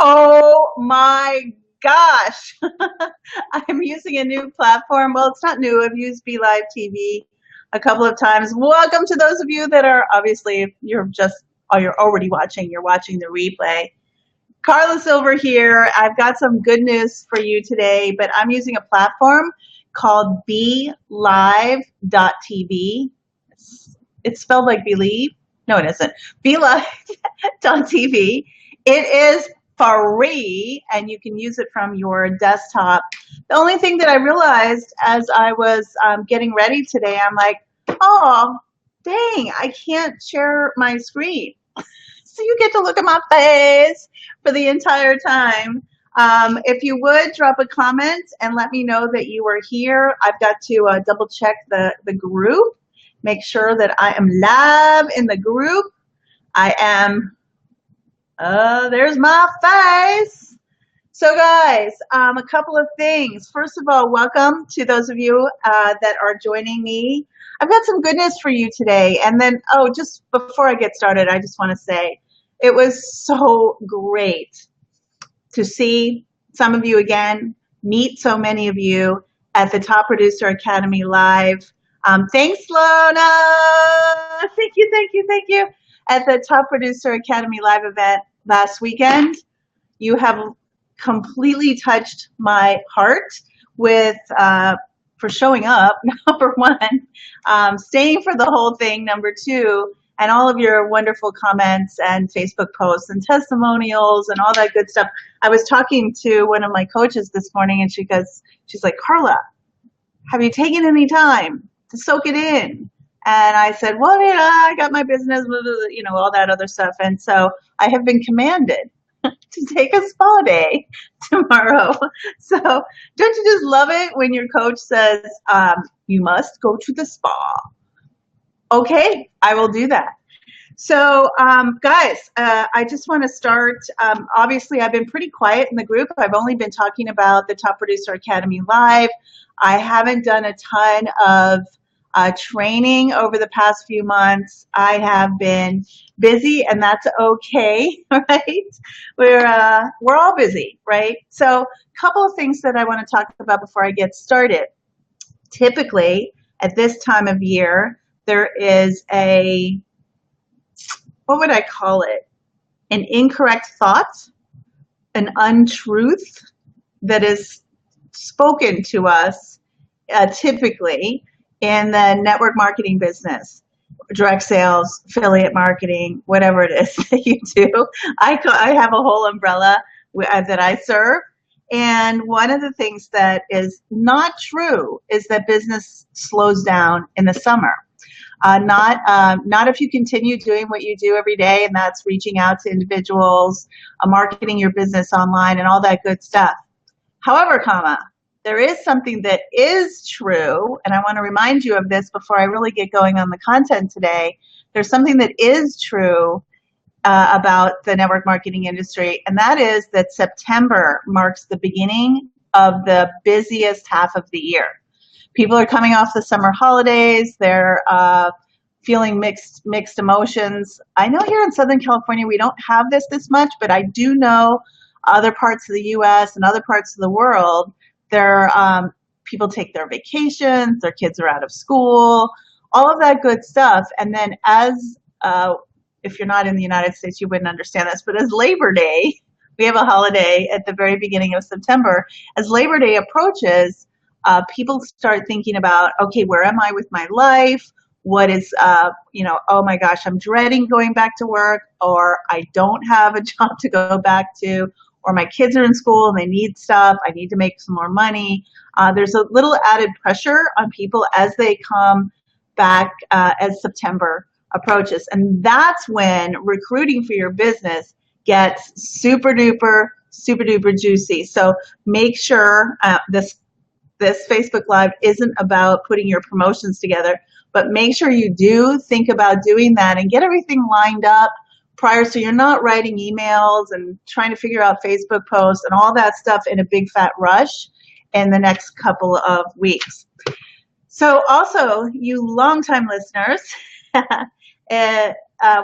Oh my gosh. I'm using a new platform. Well, it's not new. I've used BeLive TV a couple of times. Welcome to those of you that are obviously, if you're already watching, you're watching the replay. Carla Silver here. I've got some good news for you today, but I'm using a platform called BeLive.tv. It's spelled like believe. No, it isn't. BeLive.tv. It is free and you can use it from your desktop. The only thing that I realized as I was getting ready today, I'm like, oh, dang, I can't share my screen. So you get to look at my face for the entire time. If you would drop a comment and let me know that you are here. I've got to double check the group, make sure that I am live in the group. I am, there's my face. So guys, a couple of things. First of all, welcome to those of you that are joining me. I've got some good news for you today. And then, just before I get started, I just want to say it was so great to see some of you again, meet so many of you at the Top Producer Academy Live. Thanks, Lona. Thank you. At the Top Producer Academy Live event last weekend. You have completely touched my heart with for showing up, number one, staying for the whole thing, number two, and all of your wonderful comments and Facebook posts and testimonials and all that good stuff. I was talking to one of my coaches this morning and she's like, Carla, have you taken any time to soak it in? And I said, well, I got my business, all that other stuff. And so I have been commanded to take a spa day tomorrow. So don't you just love it when your coach says, you must go to the spa? Okay, I will do that. So guys, I just want to start. Obviously, I've been pretty quiet in the group. I've only been talking about the Top Producer Academy Live. I haven't done a ton of training over the past few months. I have been busy, and that's okay, right? We're all busy, right? So a couple of things that I want to talk about before I get started. Typically, at this time of year, there is what would I call it? An incorrect thought, an untruth that is spoken to us typically in the network marketing business, direct sales, affiliate marketing, whatever it is that you do. I have a whole umbrella that I serve. And one of the things that is not true is that business slows down in the summer. Not if you continue doing what you do every day, and that's reaching out to individuals, marketing your business online, and all that good stuff. However, there is something that is true, and I want to remind you of this before I really get going on the content today. There's something that is true about the network marketing industry, and that is that September marks the beginning of the busiest half of the year. People are coming off the summer holidays. They're feeling mixed emotions. I know here in Southern California we don't have this much, but I do know other parts of the U.S. and other parts of the world, people take their vacations, their kids are out of school, all of that good stuff. And then if you're not in the United States, you wouldn't understand this, but as Labor Day, we have a holiday at the very beginning of September. As Labor Day approaches, people start thinking about, okay, where am I with my life? What is, oh my gosh, I'm dreading going back to work, or I don't have a job to go back to, or my kids are in school and they need stuff. I need to make some more money. There's a little added pressure on people as they come back as September approaches. And that's when recruiting for your business gets super duper juicy. So make sure this Facebook Live isn't about putting your promotions together, but make sure you do think about doing that and get everything lined up prior, so you're not writing emails and trying to figure out Facebook posts and all that stuff in a big fat rush in the next couple of weeks. So also, you longtime listeners,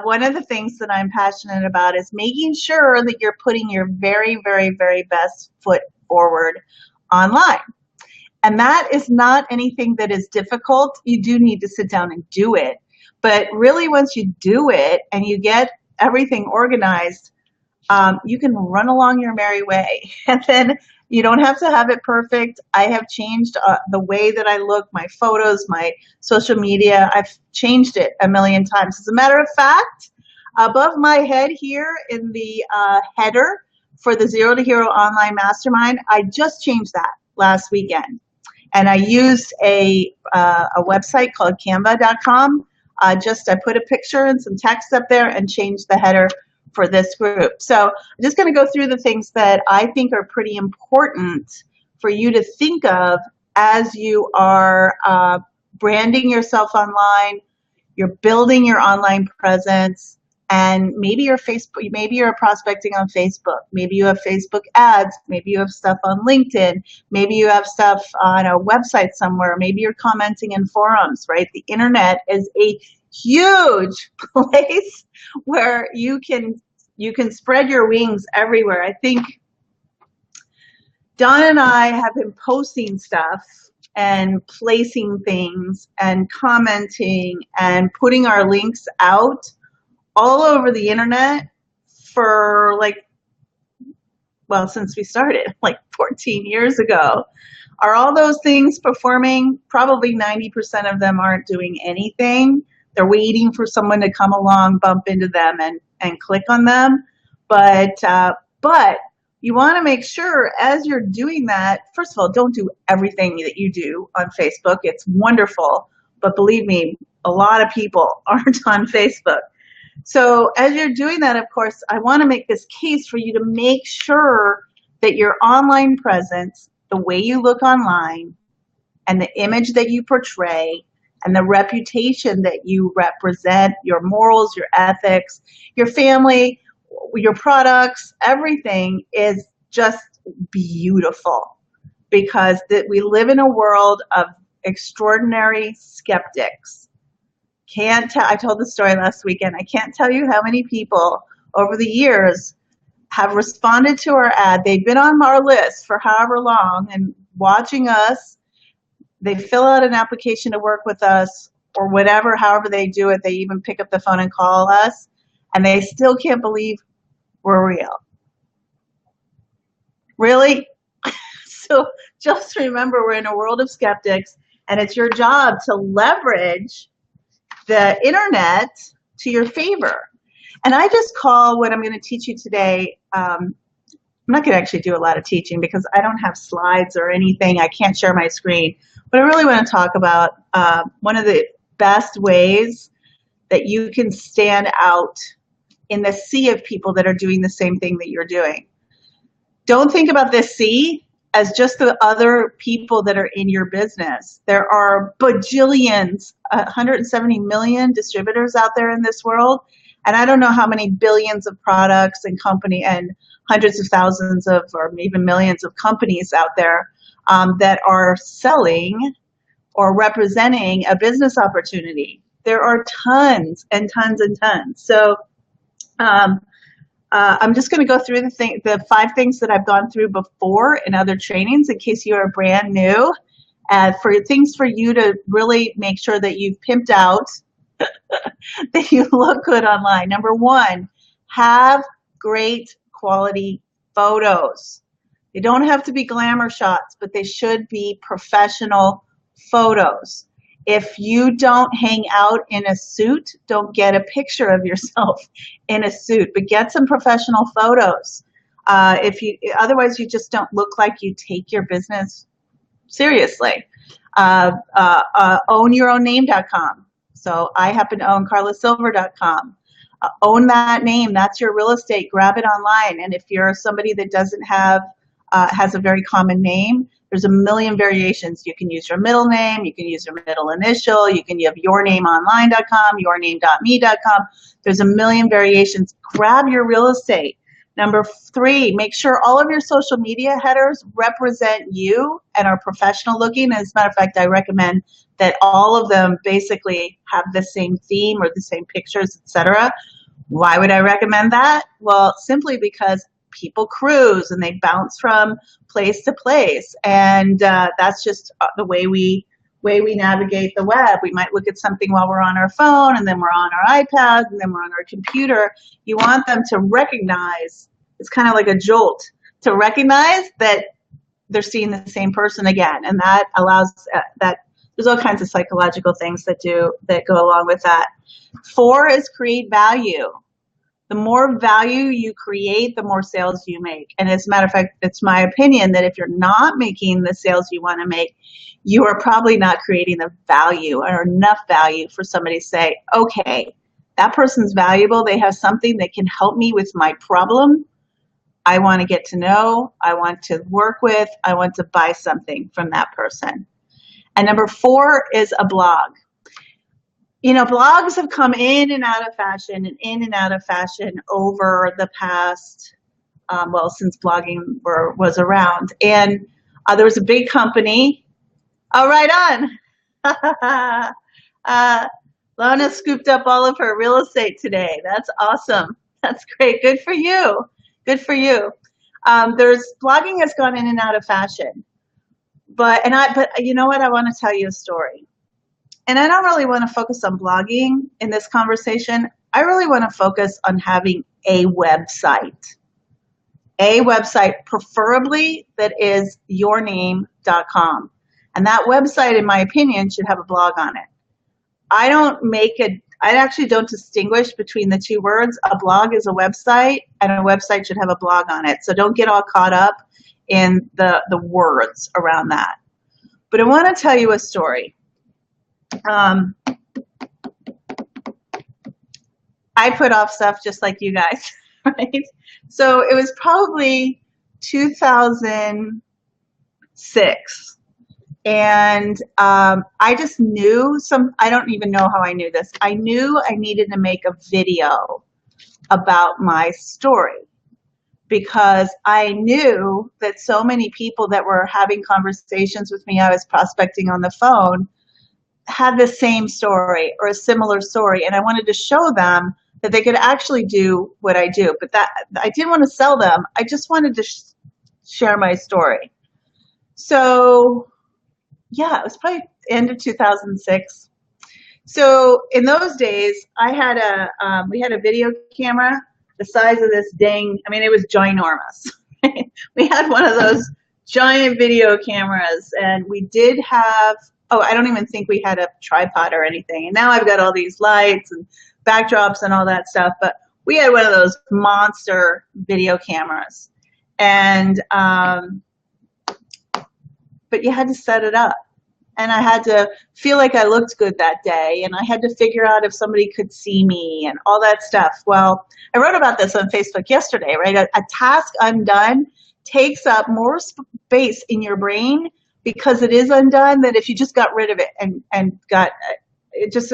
one of the things that I'm passionate about is making sure that you're putting your very, very, very best foot forward online. And that is not anything that is difficult. You do need to sit down and do it. But really, once you do it and you get everything organized, you can run along your merry way. And then you don't have to have it perfect. I have changed the way that I look, my photos, my social media. I've changed it a million times. As a matter of fact, above my head here in the header for the Zero to Hero Online Mastermind, I just changed that last weekend. And I used a website called canva.com. I put a picture and some text up there and changed the header for this group. So I'm just going to go through the things that I think are pretty important for you to think of as you are branding yourself online, you're building your online presence, and maybe you're prospecting on Facebook, maybe you have Facebook ads, maybe you have stuff on LinkedIn, maybe you have stuff on a website somewhere, maybe you're commenting in forums, right? The internet is a huge place where you can spread your wings everywhere. I think Don and I have been posting stuff and placing things and commenting and putting our links out all over the internet for since we started, 14 years ago. Are all those things performing? Probably 90% of them aren't doing anything. They're waiting for someone to come along, bump into them, and click on them. But you want to make sure as you're doing that, first of all, don't do everything that you do on Facebook. It's wonderful, but believe me, a lot of people aren't on Facebook. So as you're doing that, of course, I want to make this case for you to make sure that your online presence, the way you look online, and the image that you portray, and the reputation that you represent, your morals, your ethics, your family, your products, everything is just beautiful, because we live in a world of extraordinary skeptics. I told the story last weekend. I can't tell you how many people over the years have responded to our ad. They've been on our list for however long and watching us. They fill out an application to work with us or whatever, however they do it. They even pick up the phone and call us, and they still can't believe we're real. Really? So just remember, we're in a world of skeptics, and it's your job to leverage the internet to your favor. And I just call what I'm going to teach you today, I'm not going to actually do a lot of teaching because I don't have slides or anything. I can't share my screen. But I really want to talk about one of the best ways that you can stand out in the sea of people that are doing the same thing that you're doing. Don't think about this sea as just the other people that are in your business. There are bajillions, 170 million distributors out there in this world. And I don't know how many billions of products and company and hundreds of thousands of, or even millions of companies out there that are selling or representing a business opportunity. There are tons and tons and tons. So I'm just going to go through the 5 things that I've gone through before in other trainings in case you are brand new, for things for you to really make sure that you've pimped out, that you look good online. Number 1, have great quality photos. They don't have to be glamour shots, but they should be professional photos. If you don't hang out in a suit, don't get a picture of yourself in a suit, but get some professional photos. Otherwise, you just don't look like you take your business seriously. Ownyourownname.com. So I happen to own carlasilver.com. Own that name. That's your real estate. Grab it online. And if you're somebody that doesn't have, has a very common name, there's a million variations. You can use your middle name. You can use your middle initial. You can have yournameonline.com, yourname.me.com. There's a million variations. Grab your real estate, Number 3, make sure all of your social media headers represent you and are professional looking. As a matter of fact, I recommend that all of them basically have the same theme or the same pictures, etc. Why would I recommend that? Well, simply because people cruise and they bounce from place to place, and that's just the way we navigate the web. We might look at something while we're on our phone, and then we're on our iPad, and then we're on our computer. You want them to recognize, it's kind of like a jolt, to recognize that they're seeing the same person again, and that allows that. There's all kinds of psychological things that go along with that. 4 is create value. The more value you create, the more sales you make. And as a matter of fact, it's my opinion that if you're not making the sales you want to make, you are probably not creating the value or enough value for somebody to say, okay, that person's valuable. They have something that can help me with my problem. I want to get to know. I want to work with. I want to buy something from that person. And number 4 is a blog. You know, blogs have come in and out of fashion and in and out of fashion over the past, well, since blogging was around. And there was a big company. Oh, right on. Lona scooped up all of her real estate today. That's awesome. That's great. Good for you. Good for you. Blogging has gone in and out of fashion. But you know what? I want to tell you a story. And I don't really want to focus on blogging in this conversation. I really want to focus on having a website. A website, preferably that is yourname.com. And that website, in my opinion, should have a blog on it. I actually don't distinguish between the two words. A blog is a website, and a website should have a blog on it. So don't get all caught up in the words around that. But I want to tell you a story. I put off stuff just like you guys, right? So it was probably 2006. And I just knew I don't even know how I knew this. I knew I needed to make a video about my story because I knew that so many people that were having conversations with me, I was prospecting on the phone, had the same story or a similar story. And I wanted to show them that they could actually do what I do. But that I didn't want to sell them. I just wanted to share my story. So yeah, it was probably end of 2006. So in those days, we had a video camera the size of this dang, I mean, it was ginormous. We had one of those giant video cameras, and we did have, I don't even think we had a tripod or anything. And now I've got all these lights and backdrops and all that stuff, but we had one of those monster video cameras. And, but you had to set it up. And I had to feel like I looked good that day. And I had to figure out if somebody could see me and all that stuff. Well, I wrote about this on Facebook yesterday, right? A task undone takes up more space in your brain because it is undone than if you just got rid of it and got it. Just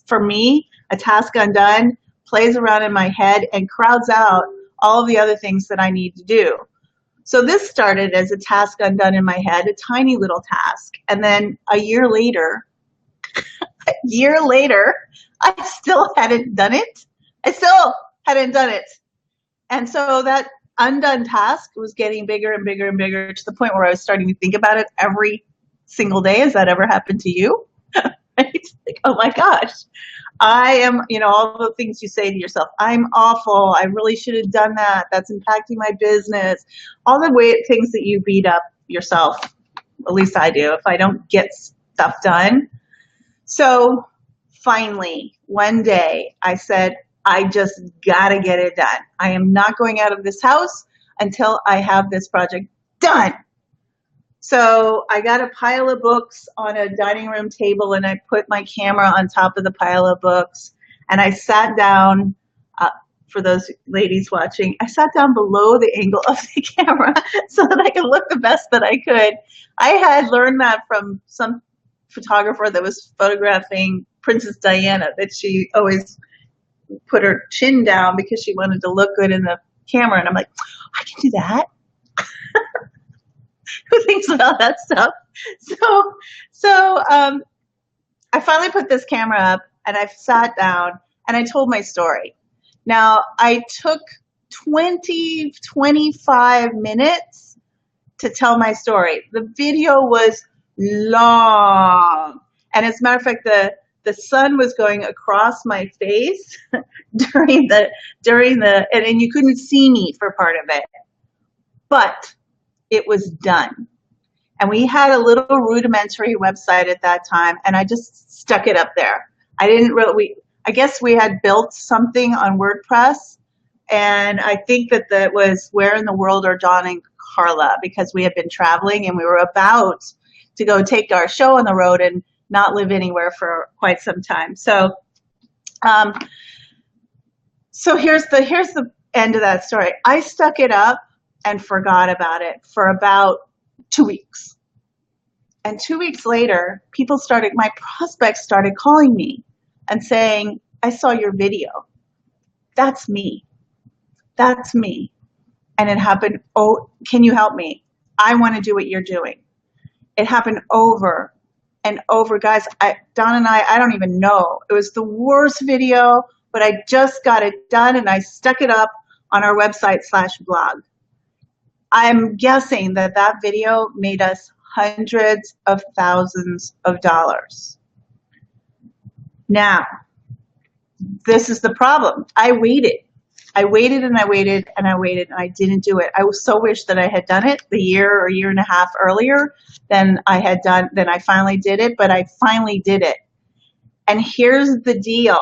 for me, a task undone plays around in my head and crowds out all of the other things that I need to do. So this started as a task undone in my head, a tiny little task. And then a year later, I still hadn't done it. And so that undone task was getting bigger and bigger and bigger to the point where I was starting to think about it every single day. Has that ever happened to you? Right? Like, oh my gosh. I am, all the things you say to yourself, I'm awful, I really should have done that, that's impacting my business, all the things that you beat up yourself, at least I do, if I don't get stuff done. So finally, one day I said, I just gotta get it done. I am not going out of this house until I have this project done. So I got a pile of books on a dining room table, and I put my camera on top of the pile of books, and I sat down, for those ladies watching, I sat down below the angle of the camera so that I could look the best that I could. I had learned that from some photographer that was photographing Princess Diana, that she always put her chin down because she wanted to look good in the camera. And I'm like, I can do that. Who thinks about that stuff? So I finally put this camera up and I sat down and I told my story. Now I took 25 minutes to tell my story. The video was long. And as a matter of fact, the sun was going across my face during the, and you couldn't see me for part of it, but it was done. And we had a little rudimentary website at that time, and I just stuck it up there. I didn't really, I guess we had built something on WordPress, and I think that that was Where in the World Are Don and Carla, because we had been traveling and we were about to go take our show on the road and not live anywhere for quite some time. So, so here's the end of that story. I stuck it up and forgot about it for about 2 weeks. And 2 weeks later, my prospects started calling me and saying, I saw your video. That's me. That's me. And it happened, oh, can you help me? I want to do what you're doing. It happened over and over. Guys, Don and I don't even know. It was the worst video, but I just got it done and I stuck it up on our website /blog. I'm guessing that that video made us hundreds of thousands of dollars. Now, this is the problem. I waited and I waited and I waited and I didn't do it. I was so wish that I had done it the year or year and a half earlier than I finally did it, but I finally did it. And here's the deal.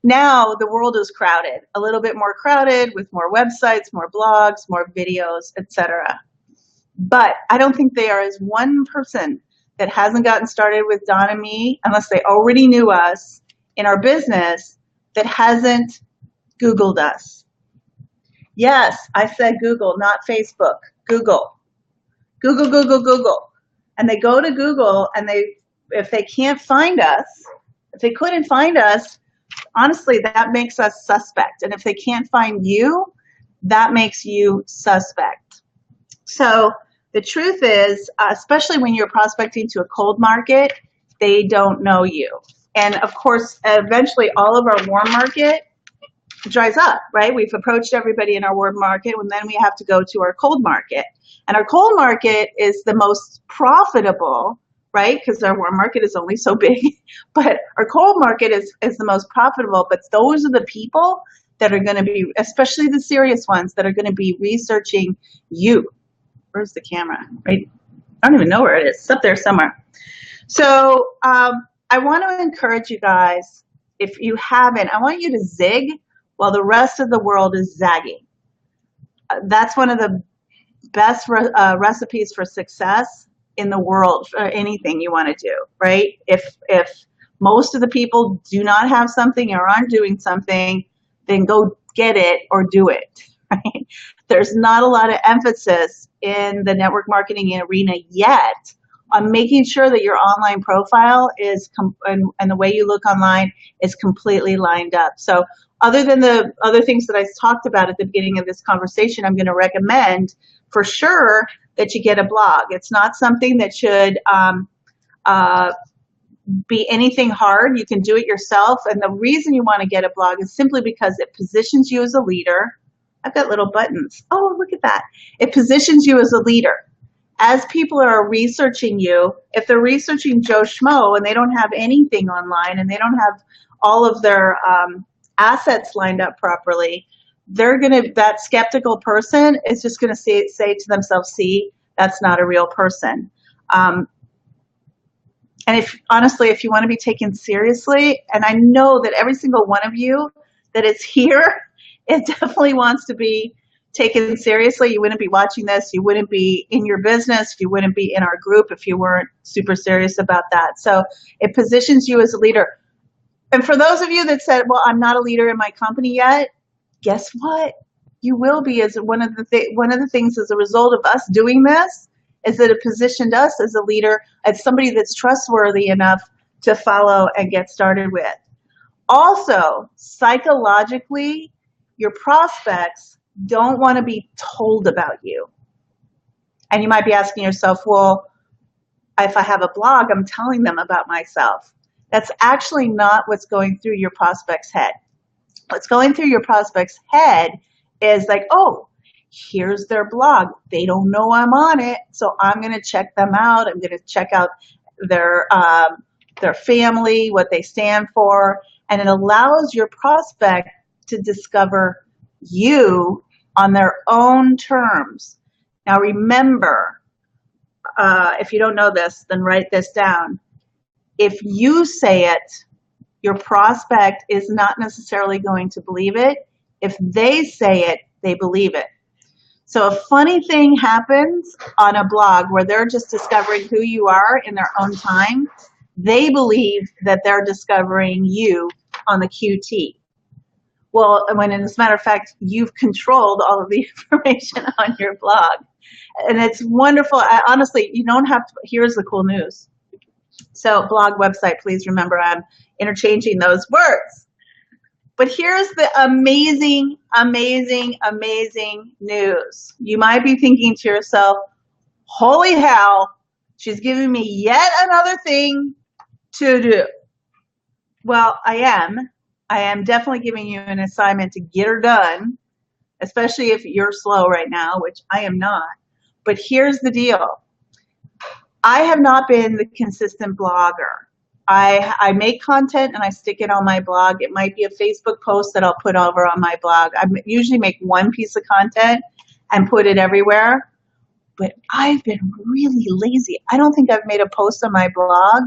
Now the world is crowded, a little bit more crowded with more websites, more blogs, more videos, etc. But I don't think there is one person that hasn't gotten started with Don and me, unless they already knew us in our business, that hasn't Googled us. Yes, I said Google, not Facebook. Google. Google, Google, Google. And they go to Google and if they can't find us, if they couldn't find us, honestly, that makes us suspect. And if they can't find you, that makes you suspect. So the truth is, especially when you're prospecting to a cold market, they don't know you. And of course, eventually all of our warm market dries up, right? We've approached everybody in our warm market, and then we have to go to our cold market. And our cold market is the most profitable, right? Because our warm market is only so big, but our cold market is the most profitable. But those are the people that are going to be, especially the serious ones, that are going to be researching you. Where's the camera? Right? I don't even know where it is. It's up there somewhere. So I want to encourage you guys, if you haven't, I want you to zig while the rest of the world is zagging. That's one of the best recipes for success in the world for anything you want to do, right? If most of the people do not have something or aren't doing something, then go get it or do it, right? There's not a lot of emphasis in the network marketing arena yet on making sure that your online profile is and the way you look online is completely lined up. So other than the other things that I talked about at the beginning of this conversation, I'm going to recommend for sure that you get a blog. It's not something that should be anything hard. You can do it yourself. And the reason you want to get a blog is simply because it positions you as a leader. I've got little buttons. Oh, look at that. It positions you as a leader. As people are researching you, if they're researching Joe Schmo and they don't have anything online and they don't have all of their assets lined up properly, that skeptical person is just going to say to themselves, see, that's not a real person. And honestly, if you want to be taken seriously, and I know that every single one of you that is here, it definitely wants to be taken seriously. You wouldn't be watching this. You wouldn't be in your business. You wouldn't be in our group if you weren't super serious about that. So it positions you as a leader. And for those of you that said, well, I'm not a leader in my company yet, guess what? You will be. As one of the things as a result of us doing this is that it positioned us as a leader, as somebody that's trustworthy enough to follow and get started with. Also, psychologically, your prospects don't want to be told about you. And you might be asking yourself, well, if I have a blog, I'm telling them about myself. That's actually not what's going through your prospect's head. What's going through your prospect's head is like, oh, here's their blog. They don't know I'm on it, so I'm going to check them out. I'm going to check out their family, what they stand for, and it allows your prospect to discover you on their own terms. Now remember, if you don't know this, then write this down. If you say it, your prospect is not necessarily going to believe it. If they say it, they believe it. So a funny thing happens on a blog where they're just discovering who you are in their own time. They believe that they're discovering you on the QT. Well, when as a matter of fact, you've controlled all of the information on your blog. And it's wonderful. Honestly, you don't have to, here's the cool news. So blog, website, please remember I'm interchanging those words. But here's the amazing, amazing, amazing news. You might be thinking to yourself, holy hell, she's giving me yet another thing to do. Well, I am definitely giving you an assignment to get her done, especially if you're slow right now, which I am not. But here's the deal. I have not been the consistent blogger. I make content and I stick it on my blog. It might be a Facebook post that I'll put over on my blog. I usually make one piece of content and put it everywhere. But I've been really lazy. I don't think I've made a post on my blog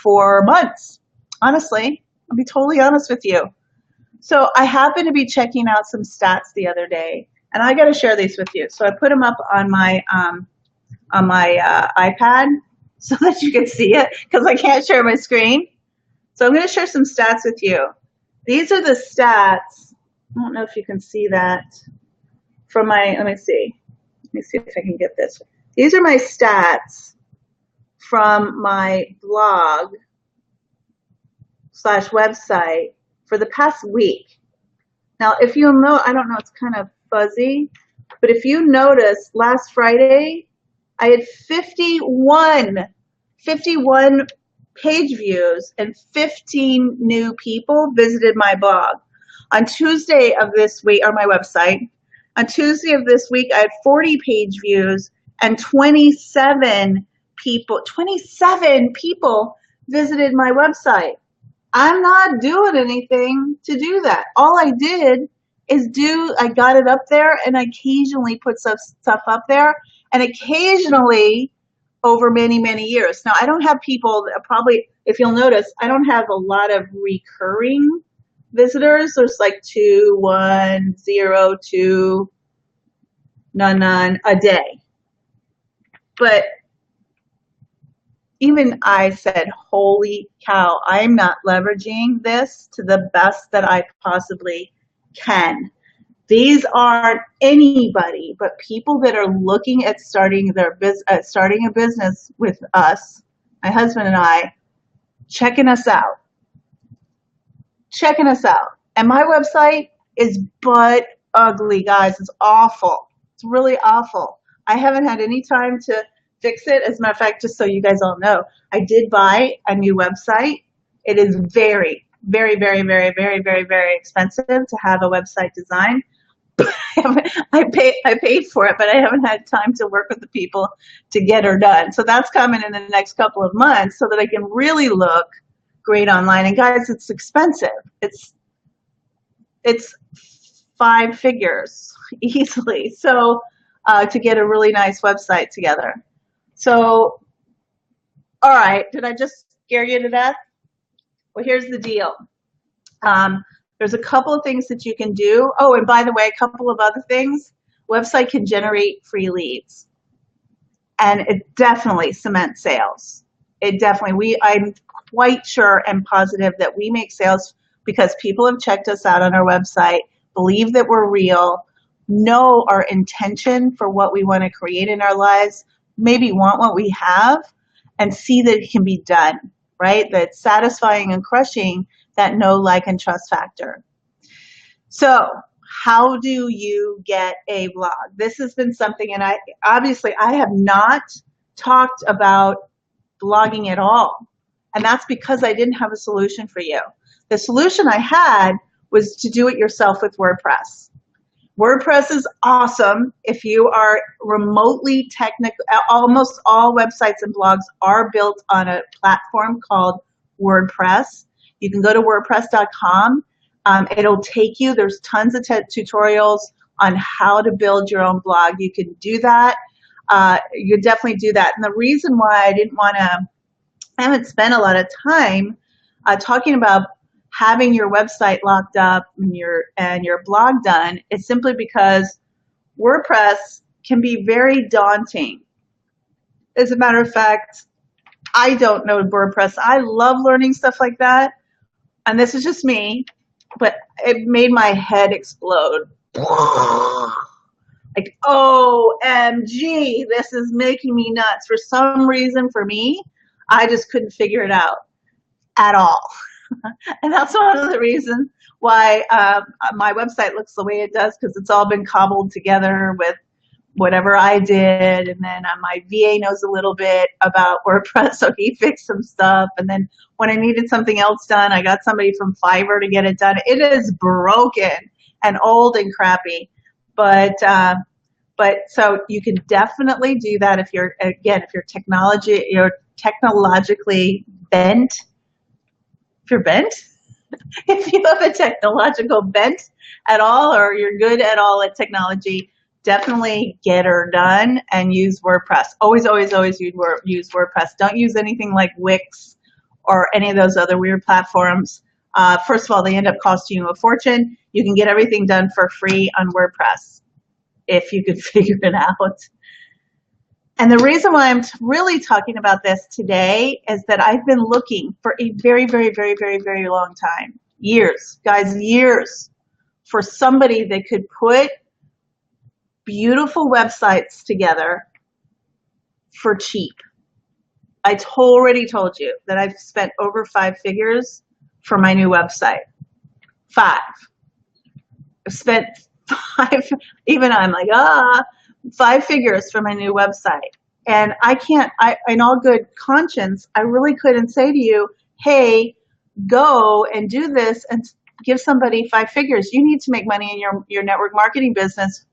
for months. Honestly, I'll be totally honest with you. So I happened to be checking out some stats the other day, and I got to share these with you. So I put them up on my iPad so that you can see it because I can't share my screen. So I'm going to share some stats with you. These are the stats. I don't know if you can see that from my, let me see if I can get this. These are my stats from my blog / website for the past week. Now, if you'll know, I don't know, it's kind of fuzzy, but if you notice, last Friday, I had 51 page views and 15 new people visited my blog. On Tuesday of this week, or my website, on Tuesday of this week, I had 40 page views and 27 people visited my website. I'm not doing anything to do that. All I did is I got it up there and I occasionally put stuff up there, and occasionally over many, many years. Now, I don't have people that probably, if you'll notice, I don't have a lot of recurring visitors. There's like 2, 1, 0, 2, none a day. But even I said, holy cow, I'm not leveraging this to the best that I possibly can. These aren't anybody but people that are looking at starting a business with us, my husband and I, checking us out. And my website is butt ugly, guys. It's awful. It's really awful. I haven't had any time to fix it. As a matter of fact, just so you guys all know, I did buy a new website. It is very, very, very, very, very, very, very expensive to have a website design. I paid for it, but I haven't had time to work with the people to get her done. So that's coming in the next couple of months so that I can really look great online. And guys, it's expensive. It's 5 figures easily. So to get a really nice website together. So, all right, did I just scare you to death? Well, here's the deal. There's a couple of things that you can do. Oh, and by the way, a couple of other things. Website can generate free leads. And it definitely cements sales. I'm quite sure and positive that we make sales because people have checked us out on our website, believe that we're real, know our intention for what we want to create in our lives, maybe want what we have, and see that it can be done, right? That's satisfying and crushing that know, like, and trust factor. So how do you get a blog? This has been something, and I have not talked about blogging at all. And that's because I didn't have a solution for you. The solution I had was to do it yourself with WordPress. WordPress is awesome if you are remotely technical. Almost all websites and blogs are built on a platform called WordPress. You can go to wordpress.com. It'll take you, there's tons of tutorials on how to build your own blog. You can do that. You can definitely do that. And the reason why I haven't spent a lot of time talking about having your website locked up and your blog done is simply because WordPress can be very daunting. As a matter of fact, I don't know WordPress. I love learning stuff like that. And this is just me, but it made my head explode. Like, OMG, this is making me nuts. For some reason, for me, I just couldn't figure it out at all. And that's one of the reasons why my website looks the way it does, because it's all been cobbled together with whatever I did. And then my VA knows a little bit about WordPress, so he fixed some stuff. And then when I needed something else done, I got somebody from Fiverr to get it done. It is broken and old and crappy. But so you can definitely do that if you're technologically bent. If you're bent, if you have a technological bent at all, or you're good at all at technology, definitely get her done and use WordPress. Always, always, always use WordPress. Don't use anything like Wix or any of those other weird platforms. First of all, they end up costing you a fortune. You can get everything done for free on WordPress if you could figure it out. And the reason why I'm really talking about this today is that I've been looking for a very, very, very, very, very long time, years, guys, years, for somebody that could put beautiful websites together for cheap. I already told you that I've spent over 5 figures for my new website. 5. I've spent 5, even I'm like, 5 figures for my new website. And in all good conscience, I really couldn't say to you, hey, go and do this and give somebody 5 figures. You need to make money in your network marketing business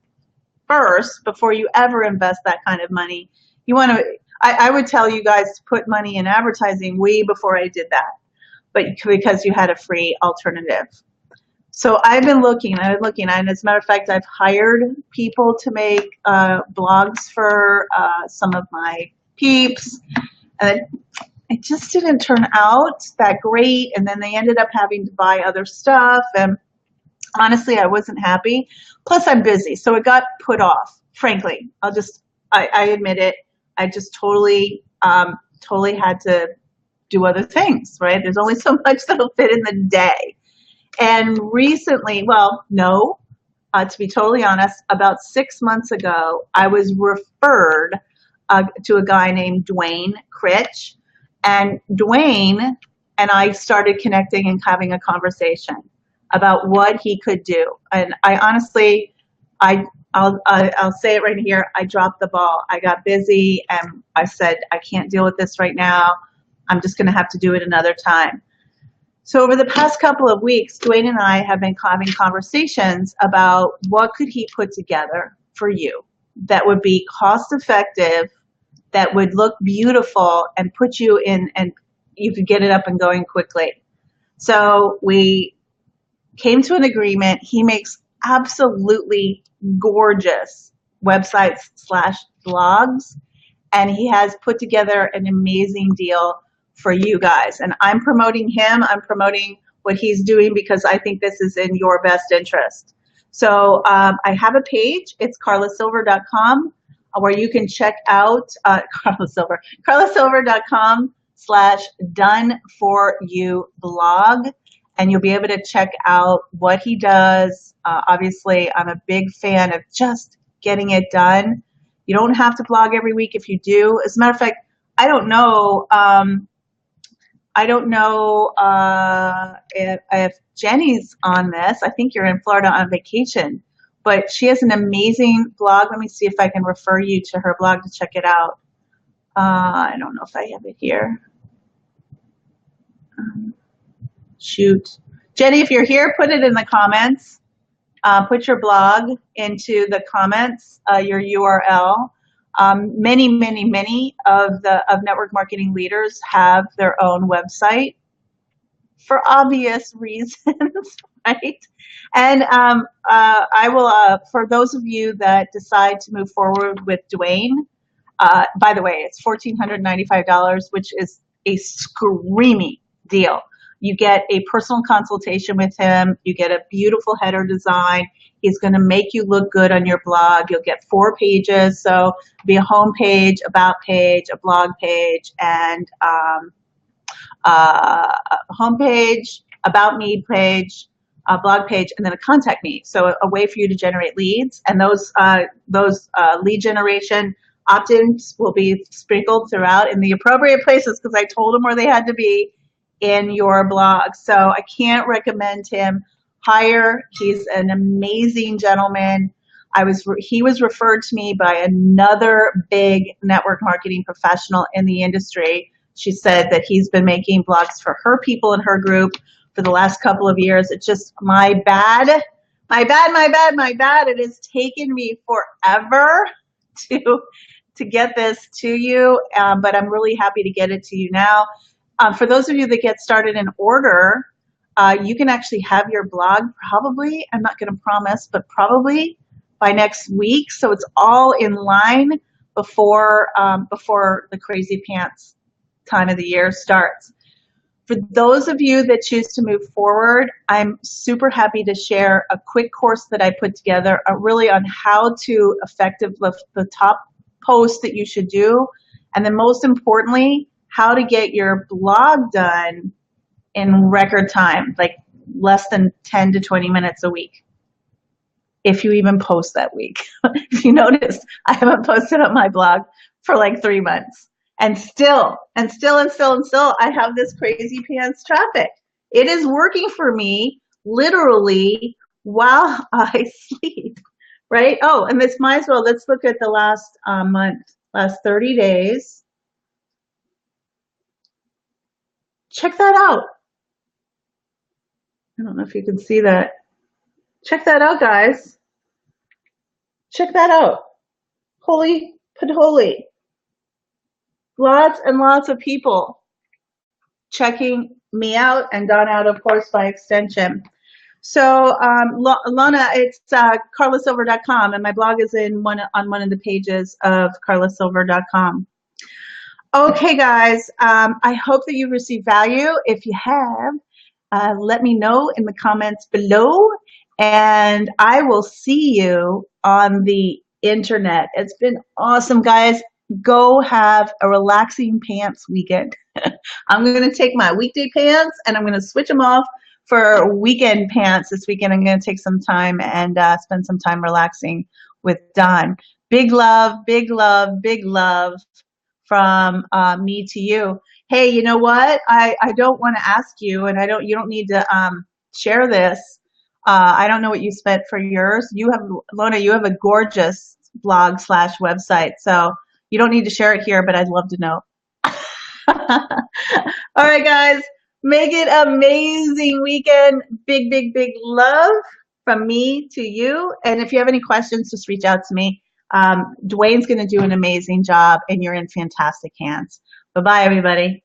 first before you ever invest that kind of money. You want to, I would tell you guys to put money in advertising way before I did that, but because you had a free alternative. So I've been looking, and as a matter of fact, I've hired people to make blogs for some of my peeps, and it just didn't turn out that great, and then they ended up having to buy other stuff, and honestly, I wasn't happy. Plus, I'm busy, so it got put off, frankly. I admit it. I just totally had to do other things, right? There's only so much that'll fit in the day. And recently, to be totally honest, about 6 months ago, I was referred to a guy named Dwayne Critch. And Dwayne and I started connecting and having a conversation about what he could do. And I honestly, I'll say it right here, I dropped the ball. I got busy and I said, I can't deal with this right now. I'm just going to have to do it another time. So over the past couple of weeks, Dwayne and I have been having conversations about what could he put together for you that would be cost effective, that would look beautiful and put you in, and you could get it up and going quickly. So we came to an agreement. He makes absolutely gorgeous websites / blogs, and he has put together an amazing deal for you guys. And I'm promoting him. I'm promoting what he's doing because I think this is in your best interest. So I have a page. It's carlasilver.com where you can check out carlasilver.com/done-for-you-blog, and you'll be able to check out what he does. Obviously, I'm a big fan of just getting it done. You don't have to blog every week if you do. As a matter of fact, I don't know. I don't know if Jenny's on this. I think you're in Florida on vacation, but she has an amazing blog. Let me see if I can refer you to her blog to check it out. I don't know if I have it here. Shoot. Jenny, if you're here, put it in the comments. Put your blog into the comments, your URL. Many of network marketing leaders have their own website for obvious reasons, right? And I will, for those of you that decide to move forward with Dwayne, by the way, it's $1,495, which is a screaming deal. You get a personal consultation with him. You get a beautiful header design. He's going to make you look good on your blog. You'll get 4 pages. So be a home page, about page, a blog page, and a home page, about me page, a blog page, and then a contact me. So a way for you to generate leads. And those lead generation opt-ins will be sprinkled throughout in the appropriate places because I told them where they had to be in your blog. So I can't recommend him higher. He's an amazing gentleman. He was referred to me by another big network marketing professional in the industry. She said that he's been making blogs for her people in her group for the last couple of years. It's just my bad. It has taken me forever to get this to you, but I'm really happy to get it to you now. For those of you that get started in order, you can actually have your blog probably, I'm not going to promise, but probably by next week. So it's all in line before the crazy pants time of the year starts. For those of you that choose to move forward, I'm super happy to share a quick course that I put together really on how to effectively the top posts that you should do, and then most importantly, how to get your blog done in record time, like less than 10 to 20 minutes a week, if you even post that week. If you notice, I haven't posted on my blog for like 3 months, and still, I have this crazy pants traffic. It is working for me literally while I sleep, right? Oh, and this might as well, let's look at the last month, last 30 days. Check that out. I don't know if you can see that. Check that out, guys. Check that out. Holy Padholy. Lots and lots of people checking me out, and Don out, of course, by extension. So, Lana, it's carlasilver.com, and my blog is on one of the pages of carlasilver.com. Okay, guys, I hope that you received value. If you have, let me know in the comments below, and I will see you on the internet. It's been awesome, guys. Go have a relaxing pants weekend. I'm going to take my weekday pants and I'm going to switch them off for weekend pants this weekend. I'm going to take some time and spend some time relaxing with Don. Big love, big love, big love from me to you. Hey, you know what? I don't want to ask you, and you don't need to share this. I don't know what you spent for yours. Lona, you have a gorgeous blog / website, so you don't need to share it here, but I'd love to know. All right, guys, make it an amazing weekend. Big, big, big love from me to you. And if you have any questions, just reach out to me. Dwayne's going to do an amazing job, and you're in fantastic hands. Bye-bye, everybody.